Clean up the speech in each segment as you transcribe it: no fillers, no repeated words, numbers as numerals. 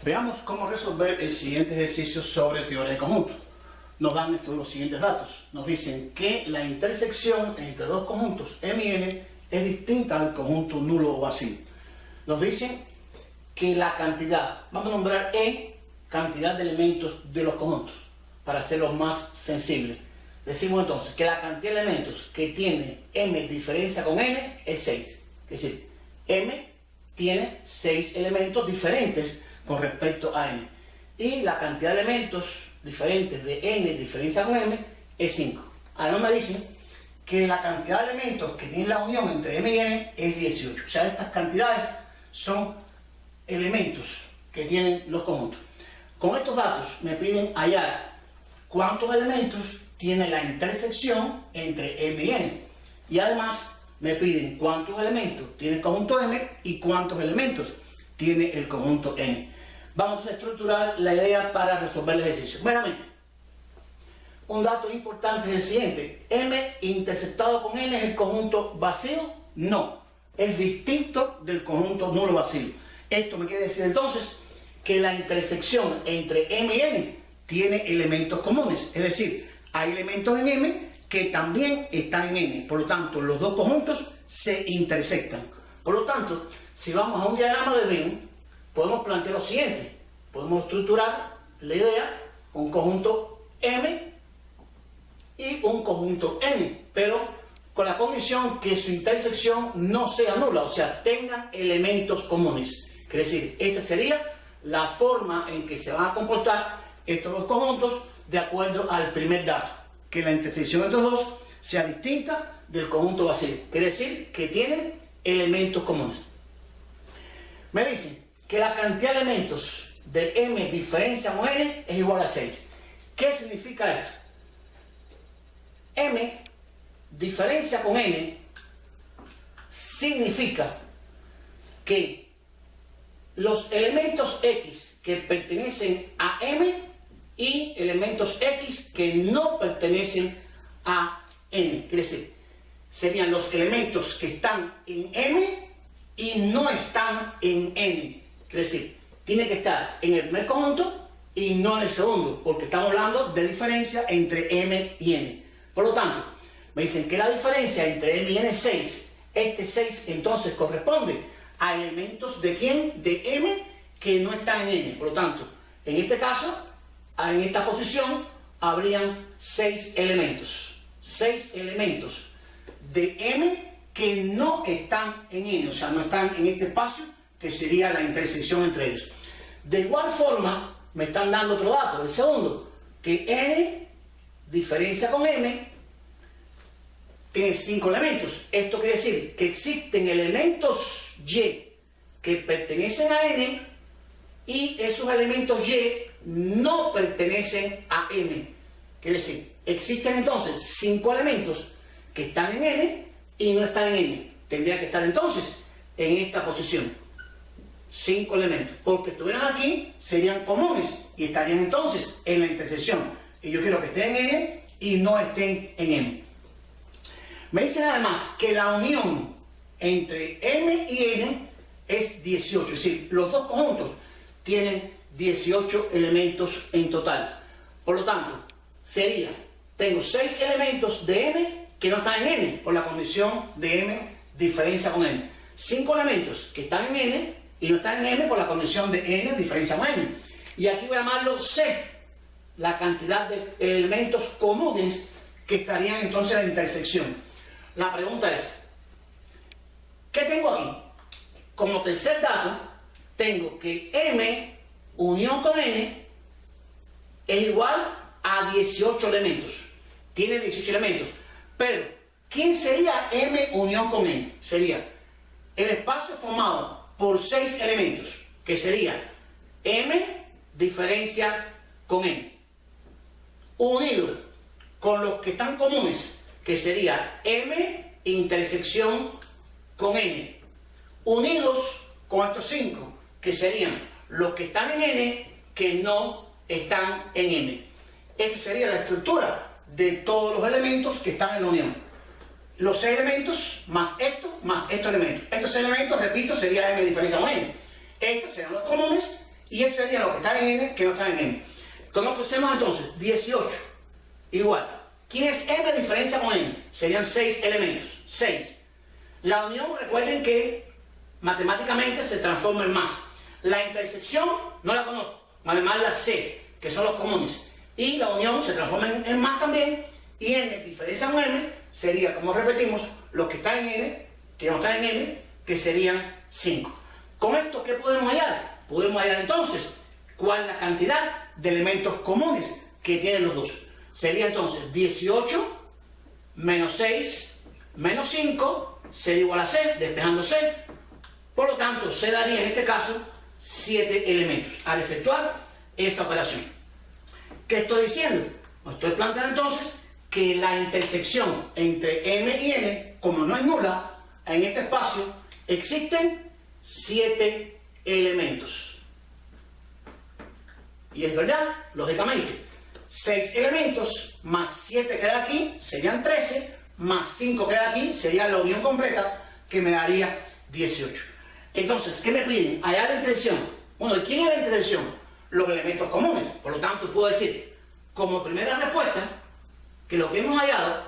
Veamos cómo resolver el siguiente ejercicio sobre teoría de conjuntos. Nos dan los siguientes datos. Nos dicen que la intersección entre dos conjuntos M y N es distinta del conjunto nulo o vacío. Nos dicen que la cantidad, vamos a nombrar E, cantidad de elementos de los conjuntos, para hacerlos más sensibles. Decimos entonces que la cantidad de elementos que tiene M diferencia con N es 6. Es decir, M tiene 6 elementos diferentes con respecto a N. Y la cantidad de elementos diferentes de N diferencia con M es 5. Además me dicen que la cantidad de elementos que tiene la unión entre M y N es 18. O sea, estas cantidades son elementos que tienen los conjuntos. Con estos datos me piden hallar cuántos elementos tiene la intersección entre M y N. Y además me piden cuántos elementos tiene el conjunto M y cuántos elementos tiene el conjunto N. Vamos a estructurar la idea para resolver el ejercicio. Primeramente, un dato importante es el siguiente. M intersectado con N es el conjunto vacío. No, es distinto del conjunto nulo vacío. Esto me quiere decir entonces que la intersección entre M y N tiene elementos comunes. Es decir, hay elementos en M que también están en N. Por lo tanto, los dos conjuntos se intersectan. Por lo tanto, si vamos a un diagrama de Venn, podemos plantear lo siguiente. Podemos estructurar la idea, un conjunto M y un conjunto N, pero con la condición que su intersección no sea nula, o sea, tengan elementos comunes. Es decir, esta sería la forma en que se van a comportar estos dos conjuntos de acuerdo al primer dato, que la intersección entre los dos sea distinta del conjunto vacío. Quiere decir que tienen elementos comunes. Me dicen que la cantidad de elementos de M diferencia con N es igual a 6. ¿Qué significa esto? M diferencia con N significa que los elementos X que pertenecen a M y elementos X que no pertenecen a N. Quiere decir, serían los elementos que están en M y no están en N. Quiere decir, tiene que estar en el primer conjunto y no en el segundo, porque estamos hablando de diferencia entre M y N. Por lo tanto, me dicen que la diferencia entre M y N es 6. Este 6 entonces corresponde a elementos de ¿quién? De M que no están en N. Por lo tanto, en este caso, en esta posición, habrían 6 elementos. 6 elementos de M que no están en N, o sea, no están en este espacio que sería la intersección entre ellos. De igual forma, me están dando otro dato, el segundo, que N diferencia con M tiene 5 elementos. Esto quiere decir que existen elementos Y que pertenecen a N y esos elementos Y no pertenecen a M. Quiere decir, existen entonces 5 elementos que están en N y no están en N. Tendría que estar entonces en esta posición. 5 elementos, porque estuvieran aquí serían comunes y estarían entonces en la intersección. Y yo quiero que estén en N y no estén en M. Me dicen además que la unión entre M y N es 18, es decir, los dos conjuntos tienen 18 elementos en total. Por lo tanto, sería, tengo 6 elementos de M que no están en N, por la condición de M diferencia con N. 5 elementos que están en N y no están en M por la condición de N diferencia con M. Y aquí voy a llamarlo C, la cantidad de elementos comunes que estarían entonces en la intersección. La pregunta es, ¿qué tengo aquí? Como tercer dato, tengo que M unión con N es igual a 18 elementos. Tiene 18 elementos. Pero, ¿quién sería M unión con N? Sería el espacio formado por 6 elementos, que sería M diferencia con N, unido con los que están comunes, que sería M intersección con N, unidos con estos 5, que serían los que están en N que no están en M. Esta sería la estructura de todos los elementos que están en la unión. Los 6 elementos más estos elementos. Estos elementos, repito, sería M diferencia con N. Estos serían los comunes Y eso sería lo que está en n que no está en m. Conocemos entonces 18 igual. ¿Quién es m diferencia con n? Serían 6 elementos. 6. La unión, recuerden que matemáticamente se transforma en más. La intersección no la conozco, además la c, que son los comunes. Y la unión se transforma en más también. Y n diferencia con m sería, como repetimos, lo que está en n, que no está en m, que serían 5. Con esto, ¿qué podemos hallar? Podemos hallar entonces cuál es la cantidad de elementos comunes que tienen los dos. Sería entonces 18 menos 6 menos 5 sería igual a c, despejando c. Por lo tanto, se daría en este caso 7 elementos al efectuar esa operación. ¿Qué estoy diciendo? Estoy planteando entonces que la intersección entre m y n, como no es nula, en este espacio existen 7 elementos. Y es verdad, lógicamente, 6 elementos más 7 queda aquí, serían 13, más 5 queda aquí, sería la unión completa, que me daría 18. Entonces, ¿qué me piden? Hallar la intersección. Bueno, ¿y quién es la intersección? Los elementos comunes. Por lo tanto, puedo decir, como primera respuesta, que lo que hemos hallado,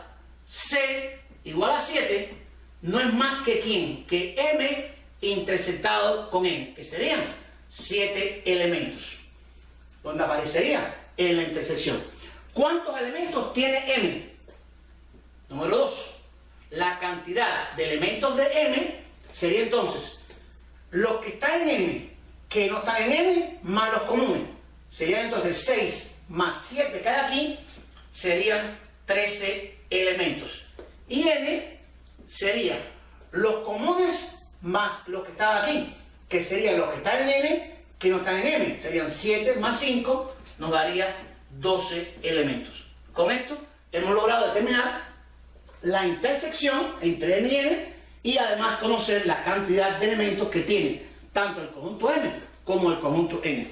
c igual a 7, no es más que ¿quién? Que m intersectado con n, que serían 7 elementos. ¿Dónde aparecería? En la intersección. ¿Cuántos elementos tiene m? Número 2. La cantidad de elementos de m sería entonces los que están en m, que no están en m, más los comunes. Serían entonces 6 más 7 que hay aquí, serían 13 elementos. Y n sería los comunes más los que están aquí, que serían los que están en n, que no están en m. Serían 7 más 5, nos daría 12 elementos. Con esto hemos logrado determinar la intersección entre m y n y además conocer la cantidad de elementos que tiene tanto el conjunto m como el conjunto n.